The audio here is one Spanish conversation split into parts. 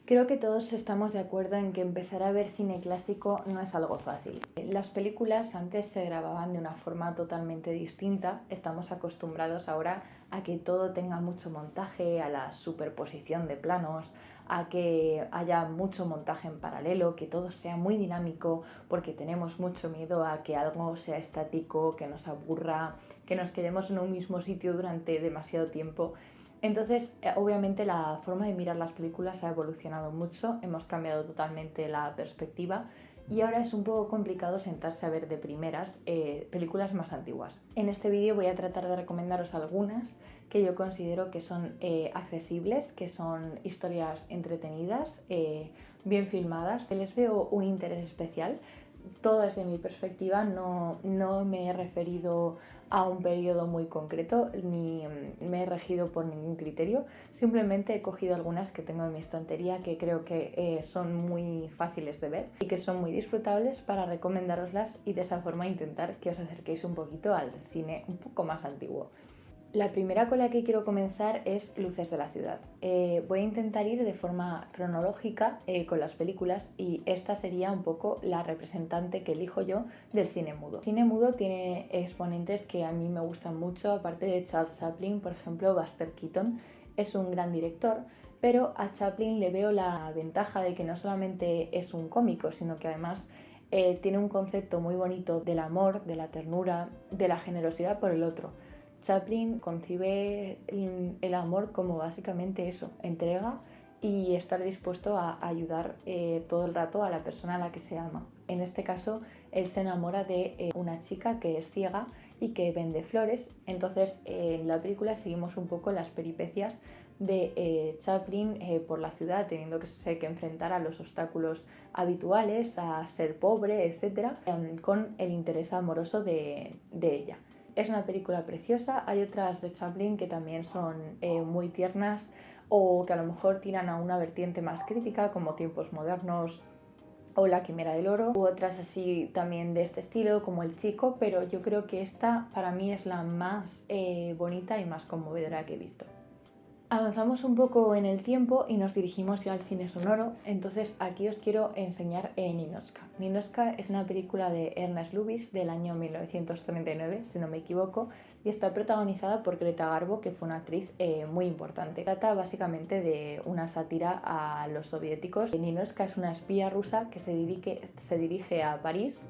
Creo que todos estamos de acuerdo en que empezar a ver cine clásico no es algo fácil. Las películas antes se grababan de una forma totalmente distinta. Estamos acostumbrados ahora a que todo tenga mucho montaje, a la superposición de planos, a que haya mucho montaje en paralelo, que todo sea muy dinámico, porque tenemos mucho miedo a que algo sea estático, que nos aburra, que nos quedemos en un mismo sitio durante demasiado tiempo. Entonces, obviamente la forma de mirar las películas ha evolucionado mucho, hemos cambiado totalmente la perspectiva y ahora es un poco complicado sentarse a ver de primeras películas más antiguas. En este vídeo voy a tratar de recomendaros algunas que yo considero que son accesibles, que son historias entretenidas, bien filmadas, que les veo un interés especial. Todo desde mi perspectiva, no me he referido a un periodo muy concreto ni me he regido por ningún criterio, simplemente he cogido algunas que tengo en mi estantería que creo que son muy fáciles de ver y que son muy disfrutables para recomendároslas y de esa forma intentar que os acerquéis un poquito al cine un poco más antiguo. La primera con la que quiero comenzar es Luces de la ciudad. Voy a intentar ir de forma cronológica con las películas y esta sería un poco la representante que elijo yo del cine mudo. El cine mudo tiene exponentes que a mí me gustan mucho, aparte de Charles Chaplin, por ejemplo, Buster Keaton es un gran director, pero a Chaplin le veo la ventaja de que no solamente es un cómico, sino que además tiene un concepto muy bonito del amor, de la ternura, de la generosidad por el otro. Chaplin concibe el amor como básicamente eso, entrega y estar dispuesto a ayudar todo el rato a la persona a la que se ama. En este caso, él se enamora de una chica que es ciega y que vende flores. Entonces, en la película seguimos un poco las peripecias de Chaplin por la ciudad, teniendo que enfrentar a los obstáculos habituales, a ser pobre, etc., con el interés amoroso de ella. Es una película preciosa, hay otras de Chaplin que también son muy tiernas o que a lo mejor tiran a una vertiente más crítica como Tiempos modernos o La quimera del oro, u otras así también de este estilo como El chico, pero yo creo que esta para mí es la más bonita y más conmovedora que he visto. Avanzamos un poco en el tiempo y nos dirigimos ya al cine sonoro, entonces aquí os quiero enseñar Ninotchka. Ninotchka es una película de Ernest Lubitsch del año 1939, si no me equivoco, y está protagonizada por Greta Garbo, que fue una actriz muy importante. Trata básicamente de una sátira a los soviéticos. Ninotchka es una espía rusa que se dirige a París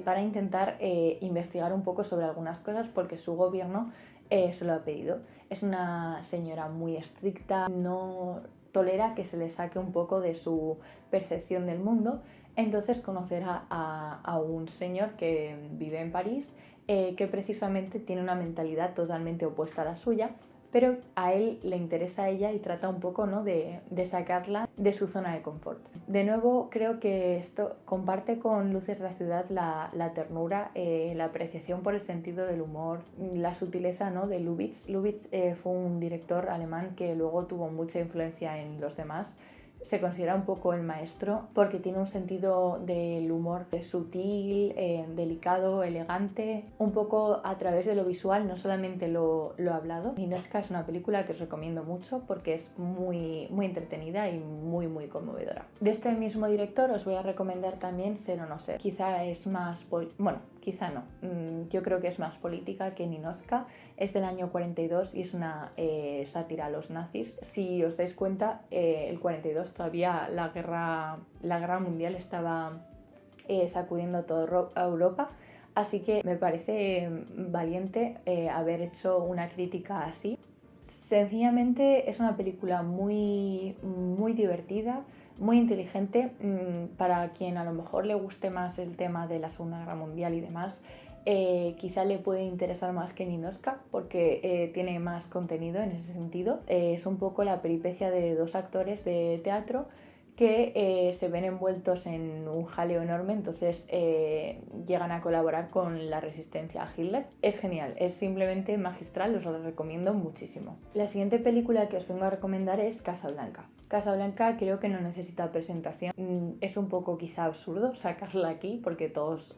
para intentar investigar un poco sobre algunas cosas porque su gobierno se lo ha pedido. Es una señora muy estricta, no tolera que se le saque un poco de su percepción del mundo, entonces conocerá a un señor que vive en París que precisamente tiene una mentalidad totalmente opuesta a la suya, pero a él le interesa a ella y trata un poco, ¿no?, de sacarla de su zona de confort. De nuevo, creo que esto comparte con Luces de la ciudad la ternura, la apreciación por el sentido del humor, la sutileza, ¿no?, de Lubitsch. Lubitsch fue un director alemán que luego tuvo mucha influencia en los demás. Se considera un poco el maestro porque tiene un sentido del humor sutil, delicado, elegante, un poco a través de lo visual, no solamente lo hablado. Ninotchka es una película que os recomiendo mucho porque es muy, muy entretenida y muy, muy conmovedora. De este mismo director os voy a recomendar también Ser o no ser. Quizá es más... quizá no. Yo creo que es más política que Ninotchka. Es del año 42 y es una sátira a los nazis. Si os dais cuenta, el 42 todavía la guerra mundial estaba sacudiendo a toda Europa. Así que me parece valiente haber hecho una crítica así. Sencillamente es una película muy, muy divertida, muy inteligente. Para quien a lo mejor le guste más el tema de la Segunda Guerra Mundial y demás, quizá le puede interesar más que Ninotchka porque tiene más contenido en ese sentido. Es un poco la peripecia de dos actores de teatro que se ven envueltos en un jaleo enorme, entonces llegan a colaborar con la resistencia a Hitler. Es genial, es simplemente magistral, os lo recomiendo muchísimo. La siguiente película que os vengo a recomendar es Casablanca. Casablanca creo que no necesita presentación. Es un poco quizá absurdo sacarla aquí porque a todos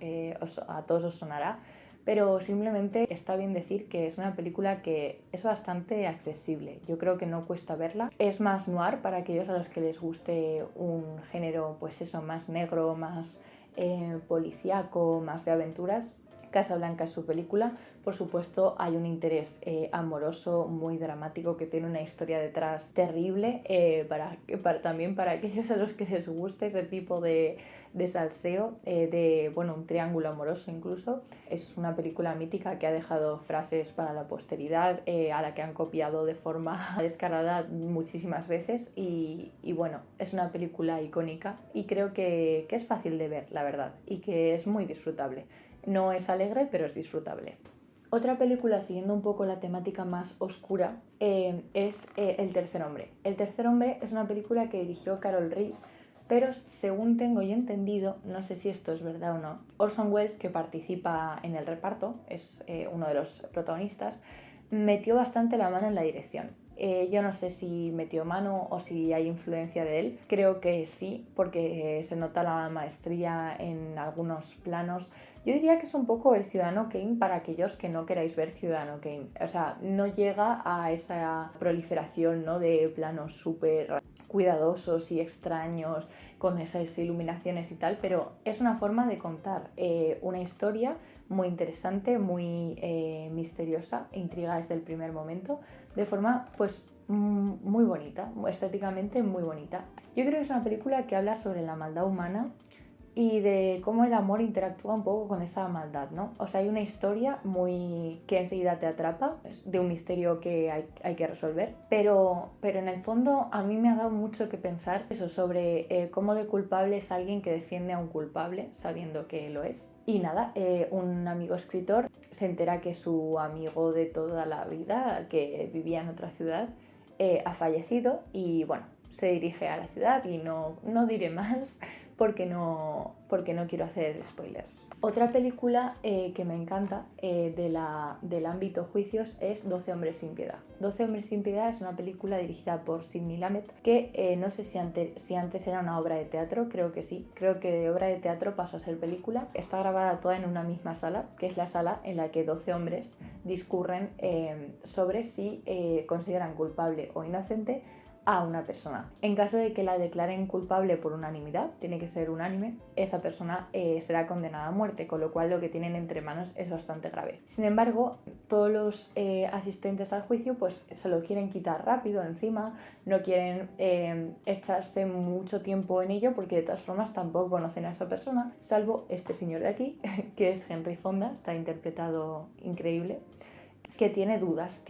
os sonará, pero simplemente está bien decir que es una película que es bastante accesible. Yo creo que no cuesta verla. Es más noir para aquellos a los que les guste un género, pues eso, más negro, más policíaco, más de aventuras. Casablanca es su película. Por supuesto, hay un interés amoroso muy dramático que tiene una historia detrás terrible, también para aquellos a los que les guste ese tipo de salseo, un triángulo amoroso incluso. Es una película mítica que ha dejado frases para la posteridad, a la que han copiado de forma descarada muchísimas veces y bueno, es una película icónica y creo que es fácil de ver, la verdad, y que es muy disfrutable. No es alegre, pero es disfrutable. Otra película, siguiendo un poco la temática más oscura, es El tercer hombre. El tercer hombre es una película que dirigió Carol Reed, pero según tengo y entendido, no sé si esto es verdad o no, Orson Welles, que participa en el reparto, es uno de los protagonistas, metió bastante la mano en la dirección. Yo no sé si metió mano o si hay influencia de él. Creo que sí, porque se nota la maestría en algunos planos. Yo diría que es un poco el Ciudadano Kane para aquellos que no queráis ver Ciudadano Kane. O sea, no llega a esa proliferación, ¿no?, de planos súper cuidadosos y extraños con esas iluminaciones y tal, pero es una forma de contar una historia muy interesante, muy misteriosa, intriga desde el primer momento, de forma pues muy bonita, estéticamente muy bonita. Yo creo que es una película que habla sobre la maldad humana y de cómo el amor interactúa un poco con esa maldad, ¿no? O sea, hay una historia muy que enseguida te atrapa, de un misterio que hay que resolver, pero en el fondo a mí me ha dado mucho que pensar eso sobre cómo de culpable es alguien que defiende a un culpable sabiendo que lo es. Y nada, un amigo escritor se entera que su amigo de toda la vida, que vivía en otra ciudad, ha fallecido y bueno, se dirige a la ciudad y no diré más porque no quiero hacer spoilers. Otra película que me encanta del ámbito juicios es 12 hombres sin piedad. 12 hombres sin piedad es una película dirigida por Sidney Lumet que no sé si antes era una obra de teatro, creo que sí. Creo que de obra de teatro pasó a ser película. Está grabada toda en una misma sala, que es la sala en la que 12 hombres discurren sobre si consideran culpable o inocente a una persona. En caso de que la declaren culpable por unanimidad, tiene que ser unánime, esa persona será condenada a muerte, con lo cual lo que tienen entre manos es bastante grave. Sin embargo, todos los asistentes al juicio pues se lo quieren quitar rápido encima, no quieren echarse mucho tiempo en ello porque de todas formas tampoco conocen a esa persona, salvo este señor de aquí, que es Henry Fonda, está interpretado increíble, que tiene dudas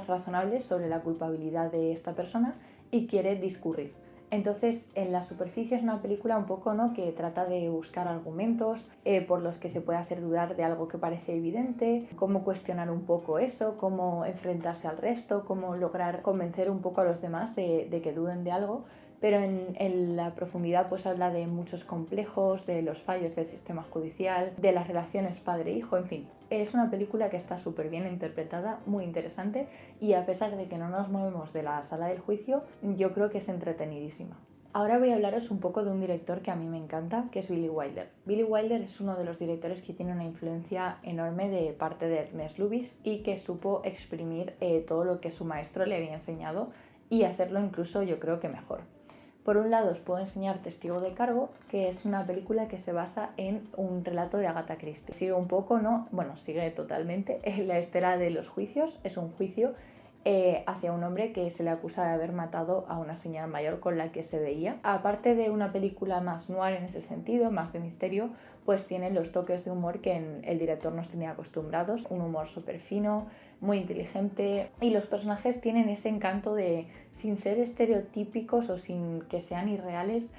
razonables sobre la culpabilidad de esta persona y quiere discurrir. Entonces, en la superficie es una película un poco, ¿no?, que trata de buscar argumentos por los que se puede hacer dudar de algo que parece evidente, cómo cuestionar un poco eso, cómo enfrentarse al resto, cómo lograr convencer un poco a los demás de que duden de algo. Pero en la profundidad pues habla de muchos complejos, de los fallos del sistema judicial, de las relaciones padre-hijo, en fin. Es una película que está súper bien interpretada, muy interesante y a pesar de que no nos movemos de la sala del juicio, yo creo que es entretenidísima. Ahora voy a hablaros un poco de un director que a mí me encanta, que es Billy Wilder. Billy Wilder es uno de los directores que tiene una influencia enorme de parte de Ernest Lubitsch y que supo exprimir todo lo que su maestro le había enseñado y hacerlo incluso yo creo que mejor. Por un lado os puedo enseñar Testigo de Cargo, que es una película que se basa en un relato de Agatha Christie. Sigue un poco, ¿no? Bueno, sigue totalmente en la estela de los juicios. Es un juicio hacia un hombre que se le acusa de haber matado a una señora mayor con la que se veía. Aparte de una película más noir en ese sentido, más de misterio, pues tiene los toques de humor que el director nos tenía acostumbrados. Un humor súper fino, muy inteligente y los personajes tienen ese encanto de, sin ser estereotípicos o sin que sean irreales,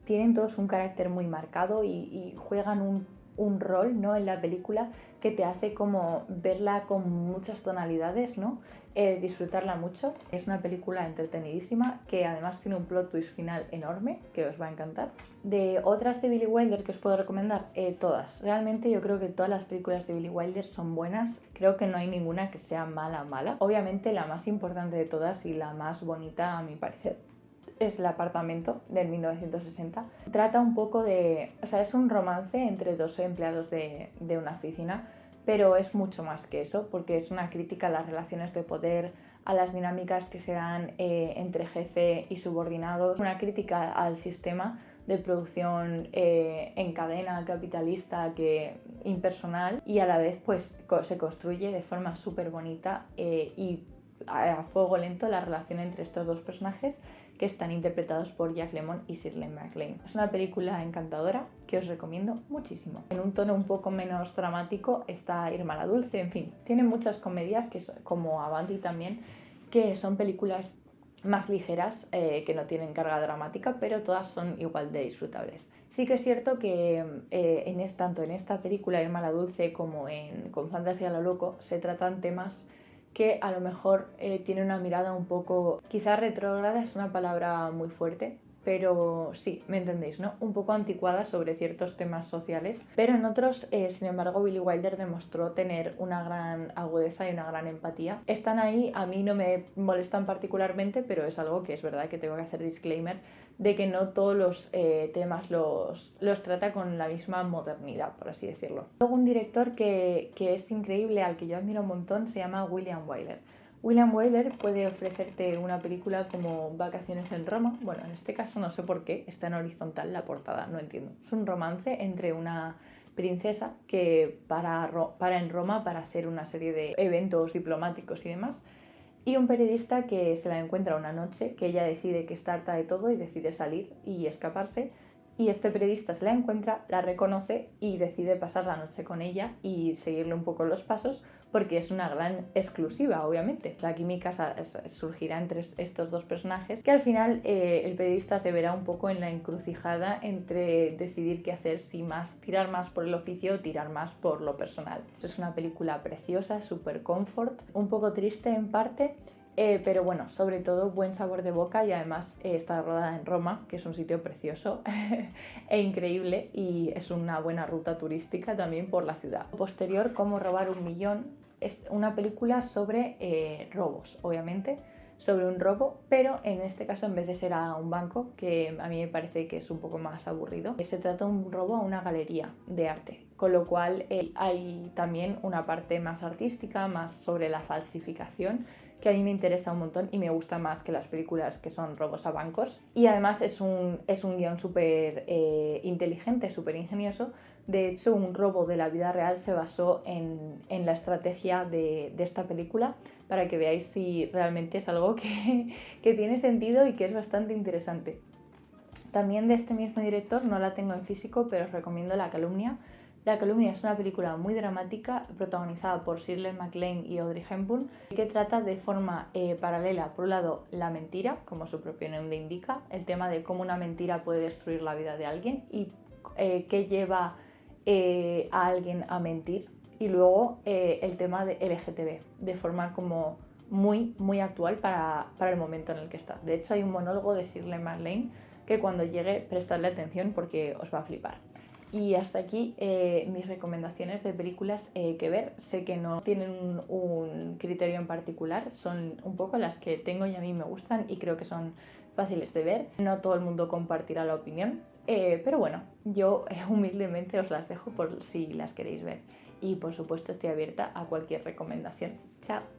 tienen todos un carácter muy marcado y juegan un rol, ¿no?, en la película que te hace como verla con muchas tonalidades, ¿no? Disfrutarla mucho. Es una película entretenidísima que además tiene un plot twist final enorme que os va a encantar. De otras de Billy Wilder que os puedo recomendar, todas. Realmente yo creo que todas las películas de Billy Wilder son buenas. Creo que no hay ninguna que sea mala. Obviamente la más importante de todas y la más bonita a mi parecer es El apartamento del 1960. Trata un poco de... O sea, es un romance entre dos empleados de una oficina, pero es mucho más que eso, porque es una crítica a las relaciones de poder, a las dinámicas que se dan entre jefe y subordinados, una crítica al sistema de producción en cadena capitalista impersonal, y a la vez pues se construye de forma súper bonita y a fuego lento la relación entre estos dos personajes que están interpretados por Jack Lemmon y Shirley MacLaine. Es una película encantadora que os recomiendo muchísimo. En un tono un poco menos dramático está Irma la Dulce, en fin, tiene muchas comedias como Avanti también, que son películas más ligeras que no tienen carga dramática, pero todas son igual de disfrutables. Sí que es cierto que tanto en esta película Irma la Dulce como Con Fantasía a lo Loco se tratan temas que a lo mejor tiene una mirada un poco, quizás retrógrada, es una palabra muy fuerte, pero sí, me entendéis, ¿no? Un poco anticuada sobre ciertos temas sociales, pero en otros, sin embargo, Billy Wilder demostró tener una gran agudeza y una gran empatía. Están ahí, a mí no me molestan particularmente, pero es algo que es verdad que tengo que hacer disclaimer de que no todos los temas los trata con la misma modernidad, por así decirlo. Luego un director que es increíble, al que yo admiro un montón, se llama William Wyler. William Wyler puede ofrecerte una película como Vacaciones en Roma. Bueno, en este caso no sé por qué está en horizontal la portada, no entiendo. Es un romance entre una princesa que para en Roma para hacer una serie de eventos diplomáticos y demás, y un periodista que se la encuentra una noche, que ella decide que está harta de todo y decide salir y escaparse. Y este periodista se la encuentra, la reconoce y decide pasar la noche con ella y seguirle un poco los pasos, porque es una gran exclusiva, obviamente. La química surgirá entre estos dos personajes, que al final el periodista se verá un poco en la encrucijada entre decidir qué hacer, si tirar más por el oficio o tirar más por lo personal. Es una película preciosa, súper comfort, un poco triste en parte, pero bueno, sobre todo buen sabor de boca, y además está rodada en Roma, que es un sitio precioso e increíble, y es una buena ruta turística también por la ciudad. Posterior, Cómo robar un millón, es una película sobre robos, obviamente, sobre un robo, pero en este caso en vez de ser a un banco, que a mí me parece que es un poco más aburrido, se trata de un robo a una galería de arte, con lo cual hay también una parte más artística, más sobre la falsificación, que a mí me interesa un montón y me gusta más que las películas que son robos a bancos. Y además es un guión súper inteligente, súper ingenioso. De hecho, un robo de la vida real se basó en la estrategia de esta película, para que veáis si realmente es algo que tiene sentido y que es bastante interesante. También de este mismo director, no la tengo en físico, pero os recomiendo La Calumnia. La Calumnia es una película muy dramática protagonizada por Shirley MacLaine y Audrey Hepburn, que trata de forma paralela, por un lado, la mentira, como su propio nombre indica, el tema de cómo una mentira puede destruir la vida de alguien y qué lleva a alguien a mentir, y luego el tema de LGTB, de forma como muy, muy actual para el momento en el que está. De hecho, hay un monólogo de Shirley MacLaine que cuando llegue prestadle atención porque os va a flipar. Y hasta aquí mis recomendaciones de películas que ver. Sé que no tienen un criterio en particular, son un poco las que tengo y a mí me gustan y creo que son fáciles de ver. No todo el mundo compartirá la opinión, pero bueno, yo humildemente os las dejo por si las queréis ver. Y por supuesto estoy abierta a cualquier recomendación. Chao.